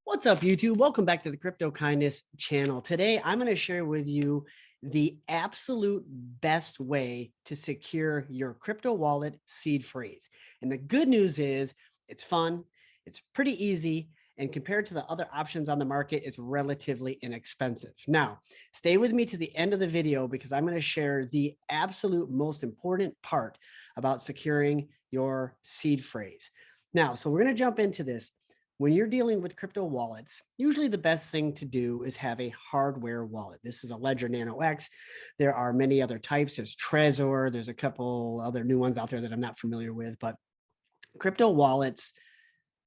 What's up, YouTube? Welcome back to the Crypto Kindness channel. Today, I'm going to share with you the absolute best way to secure your crypto wallet seed phrase. And the good news is it's fun, it's pretty easy, and compared to the other options on the market, it's relatively inexpensive. Now, stay with me to the end of the video because I'm going to share the absolute most important part about securing your seed phrase. Now, so we're going to jump into this. When you're dealing with crypto wallets, usually the best thing to do is have a hardware wallet. This is a Ledger Nano X. There are many other types. There's Trezor. There's a couple other new ones out there that I'm not familiar with, but crypto wallets,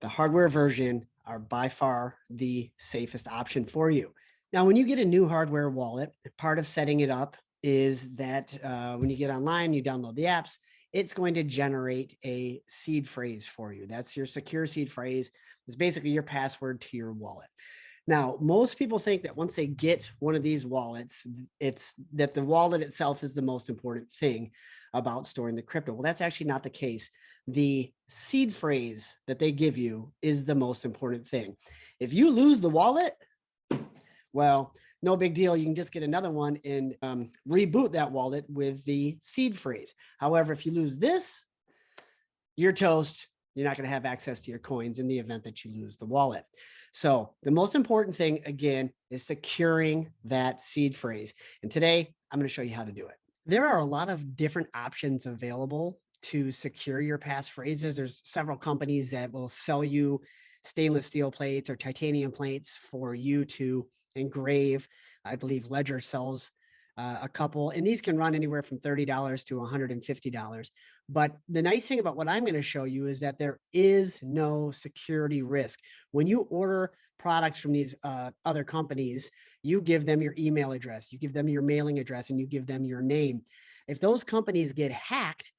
the hardware version, are by far the safest option for you. Now, when you get a new hardware wallet, part of setting it up is that when you get online, you download the apps, it's going to generate a seed phrase for you. That's your secure seed phrase. It's basically your password to your wallet. Now, most people think that once they get one of these wallets, it's that the wallet itself is the most important thing about storing the crypto. Well, that's actually not the case. The seed phrase that they give you is the most important thing. If you lose the wallet, well, no big deal. You can just get another one and reboot that wallet with the seed phrase. However, if you lose this, you're toast. You're not going to have access to your coins in the event that you lose the wallet. So the most important thing, again, is securing that seed phrase. And today, I'm going to show you how to do it. There are a lot of different options available to secure your passphrases. There's several companies that will sell you stainless steel plates or titanium plates for you to engrave. I believe Ledger sells a couple, and these can run anywhere from $30 to $150. But the nice thing about what I'm going to show you is that there is no security risk. When you order products from these other companies, you give them your email address, you give them your mailing address, and you give them your name. If those companies get hacked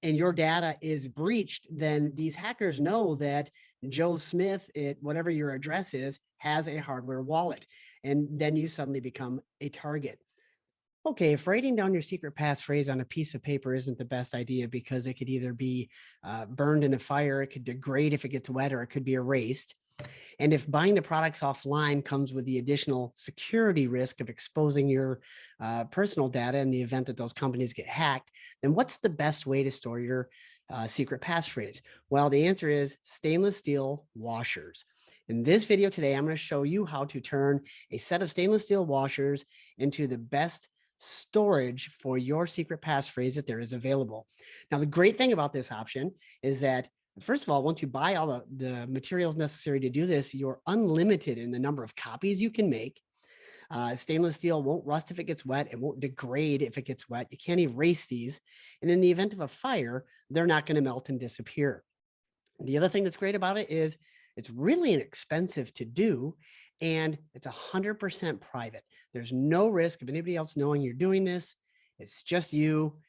and your data is breached, then these hackers know that Joe Smith, whatever your address is, has a hardware wallet. And then you suddenly become a target. Okay, if writing down your secret passphrase on a piece of paper isn't the best idea because it could either be burned in a fire, it could degrade if it gets wet, or it could be erased. And if buying the products offline comes with the additional security risk of exposing your personal data in the event that those companies get hacked, then what's the best way to store your secret passphrase? Well, the answer is stainless steel washers. In this video today, I'm going to show you how to turn a set of stainless steel washers into the best storage for your secret passphrase that there is available. Now, the great thing about this option is that, first of all, once you buy all the materials necessary to do this, you're unlimited in the number of copies you can make. Stainless steel won't rust if it gets wet. It won't degrade if it gets wet. You can't erase these. And in the event of a fire, they're not going to melt and disappear. The other thing that's great about it is it's really inexpensive to do, and it's 100% private. There's no risk of anybody else knowing you're doing this. It's just you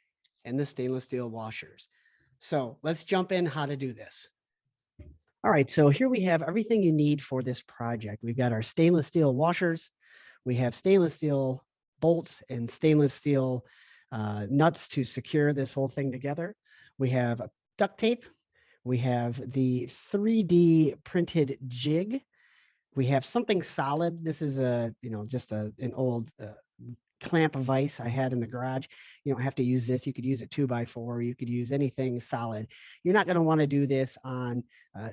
and the stainless steel washers. So let's jump in how to do this. All right, so here we have everything you need for this project. We've got our stainless steel washers. We have stainless steel bolts and stainless steel nuts to secure this whole thing together. We have duct tape. We have the 3D printed jig. We have something solid. This is just an old clamp vise I had in the garage. You don't have to use this. You could use a 2x4. You could use anything solid. You're not going to want to do this on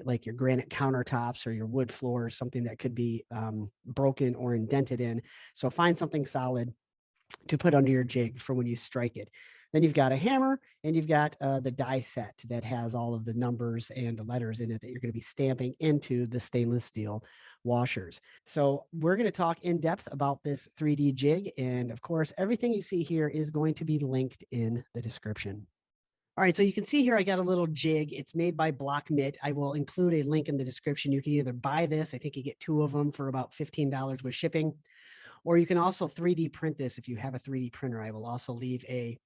like your granite countertops or your wood floors, something that could be broken or indented in. So find something solid to put under your jig for when you strike it. Then you've got a hammer, and you've got the die set that has all of the numbers and the letters in it that you're going to be stamping into the stainless steel washers. So we're going to talk in depth about this 3D jig. And of course, everything you see here is going to be linked in the description. All right, so you can see here I got a little jig. It's made by Blockmit. I will include a link in the description. You can either buy this. I think you get 2 of them for about $15 with shipping. Or you can also 3D print this if you have a 3D printer. I will also leave a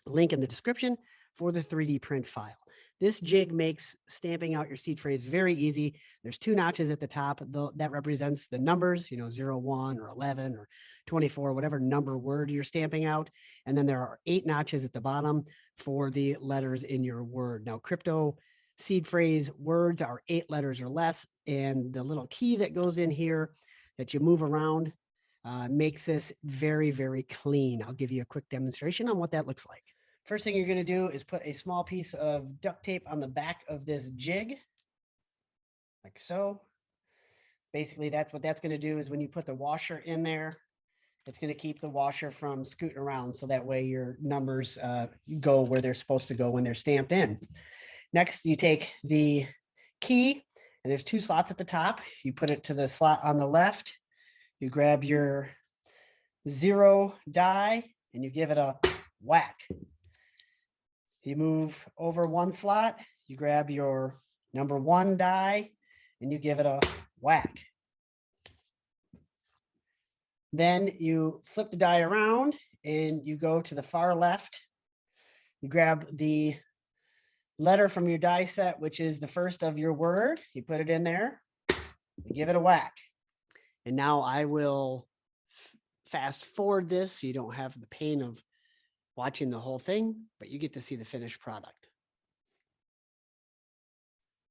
link in the description for the 3D print file. This jig makes stamping out your seed phrase very easy. There's 2 notches at the top that represents the numbers, 0, 1, or 11, or 24, whatever number word you're stamping out. And then there are 8 notches at the bottom for the letters in your word. Now, crypto seed phrase words are 8 letters or less. And the little key that goes in here that you move around makes this very, very clean. I'll give you a quick demonstration on what that looks like. First thing you're going to do is put a small piece of duct tape on the back of this jig, like so. Basically, that's what that's going to do is when you put the washer in there, it's going to keep the washer from scooting around. So that way your numbers go where they're supposed to go when they're stamped in. Next, you take the key, and there's 2 slots at the top. You put it to the slot on the left. You grab your 0 die, and you give it a whack. You move over 1 slot. You grab your number 1 die, and you give it a whack. Then you flip the die around, and you go to the far left. You grab the letter from your die set, which is the first of your word. You put it in there, you give it a whack. And now I will fast forward this so you don't have the pain of watching the whole thing, but you get to see the finished product.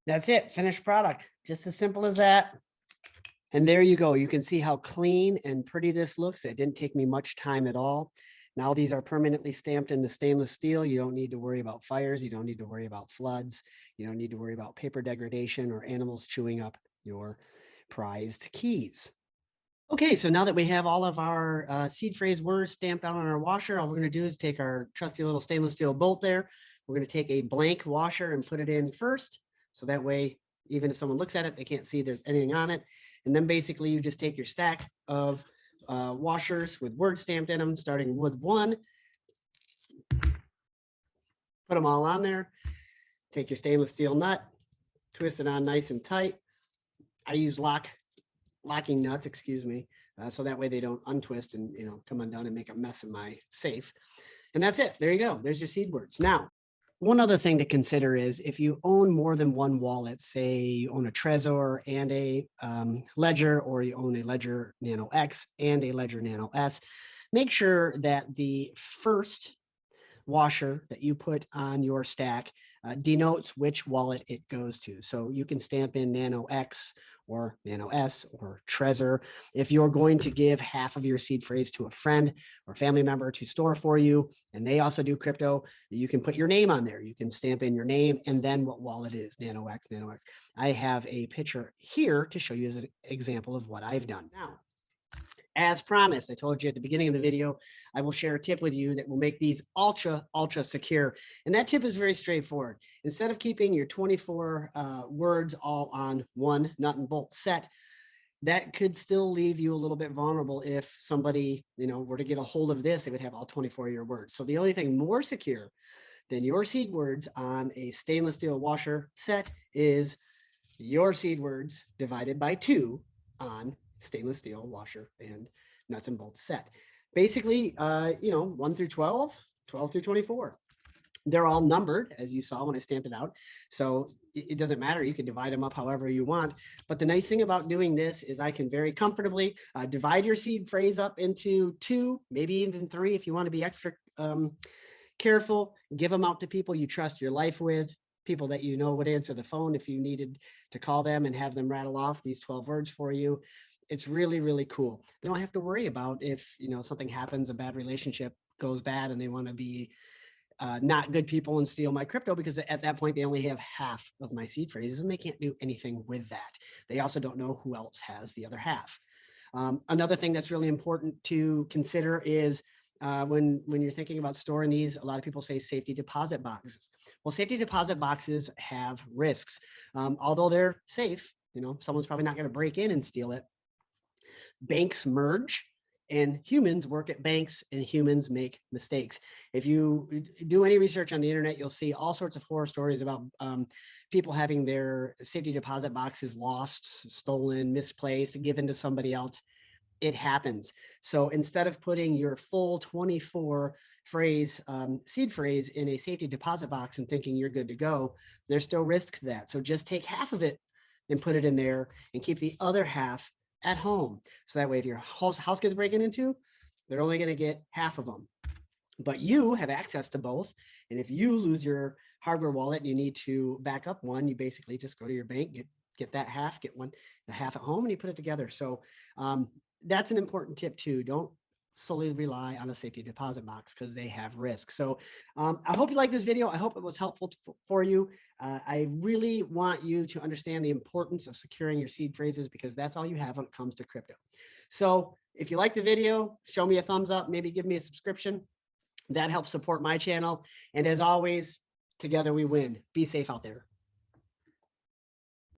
That's it, finished product. Just as simple as that. And there you go. You can see how clean and pretty this looks. It didn't take me much time at all. Now these are permanently stamped into stainless steel. You don't need to worry about fires. You don't need to worry about floods. You don't need to worry about paper degradation or animals chewing up your prized keys. Okay, so now that we have all of our seed phrase words stamped out on our washer, all we're going to do is take our trusty little stainless steel bolt there. We're going to take a blank washer and put it in first. So that way, even if someone looks at it, they can't see there's anything on it. And then basically you just take your stack of washers with words stamped in them, starting with 1. Put them all on there. Take your stainless steel nut, twist it on nice and tight. I use locking nuts, excuse me, so that way they don't untwist and come undone and make a mess in my safe. And that's it. There you go. There's your seed words. Now, one other thing to consider is if you own more than one wallet, say you own a Trezor and a Ledger, or you own a Ledger Nano X and a Ledger Nano S, make sure that the first washer that you put on your stack denotes which wallet it goes to. So you can stamp in Nano X or Nano S or Trezor. If you're going to give half of your seed phrase to a friend or family member to store for you, and they also do crypto, you can put your name on there. You can stamp in your name and then what wallet is, Nano X, Nano X. I have a picture here to show you as an example of what I've done. Now, as promised, I told you at the beginning of the video, I will share a tip with you that will make these ultra secure. And that tip is very straightforward. Instead of keeping your 24 words all on one nut and bolt set, that could still leave you a little bit vulnerable if somebody, were to get a hold of this, they would have all 24 of your words. So the only thing more secure than your seed words on a stainless steel washer set is your seed words divided by 2 on stainless steel washer and nuts and bolts set. Basically, 1 through 12, 12 through 24. They're all numbered, as you saw when I stamped it out. So it doesn't matter. You can divide them up however you want. But the nice thing about doing this is I can very comfortably divide your seed phrase up into 2, maybe even 3 if you want to be extra careful. Give them out to people you trust your life with, people that would answer the phone if you needed to call them and have them rattle off these 12 words for you. It's really cool. They don't have to worry about if something happens, a bad relationship goes bad, and they want to be not good people and steal my crypto, because at that point they only have half of my seed phrases and they can't do anything with that. They also don't know who else has the other half. Another thing that's really important to consider is when you're thinking about storing these, a lot of people say safety deposit boxes. Well, safety deposit boxes have risks. Although they're safe, someone's probably not going to break in and steal it. Banks merge and humans work at banks, and humans make mistakes. If you do any research on the internet, you'll see all sorts of horror stories about people having their safety deposit boxes lost, stolen, misplaced, given to somebody else. It happens. So instead of putting your full 24 phrase, seed phrase in a safety deposit box and thinking you're good to go, there's still risk to that. So just take half of it and put it in there and keep the other half at home. So that way, if your house gets broken into, they're only going to get half of them. but you have access to both. And if you lose your hardware wallet and you need to back up one, you basically just go to your bank, get that half, get the half at home, and you put it together. So that's an important tip too. Don't solely rely on a safety deposit box because they have risk. So I hope you like this video. I hope it was helpful for you. I really want you to understand the importance of securing your seed phrases because that's all you have when it comes to crypto. So if you like the video, show me a thumbs up, maybe give me a subscription. That helps support my channel. And as always, together we win. Be safe out there.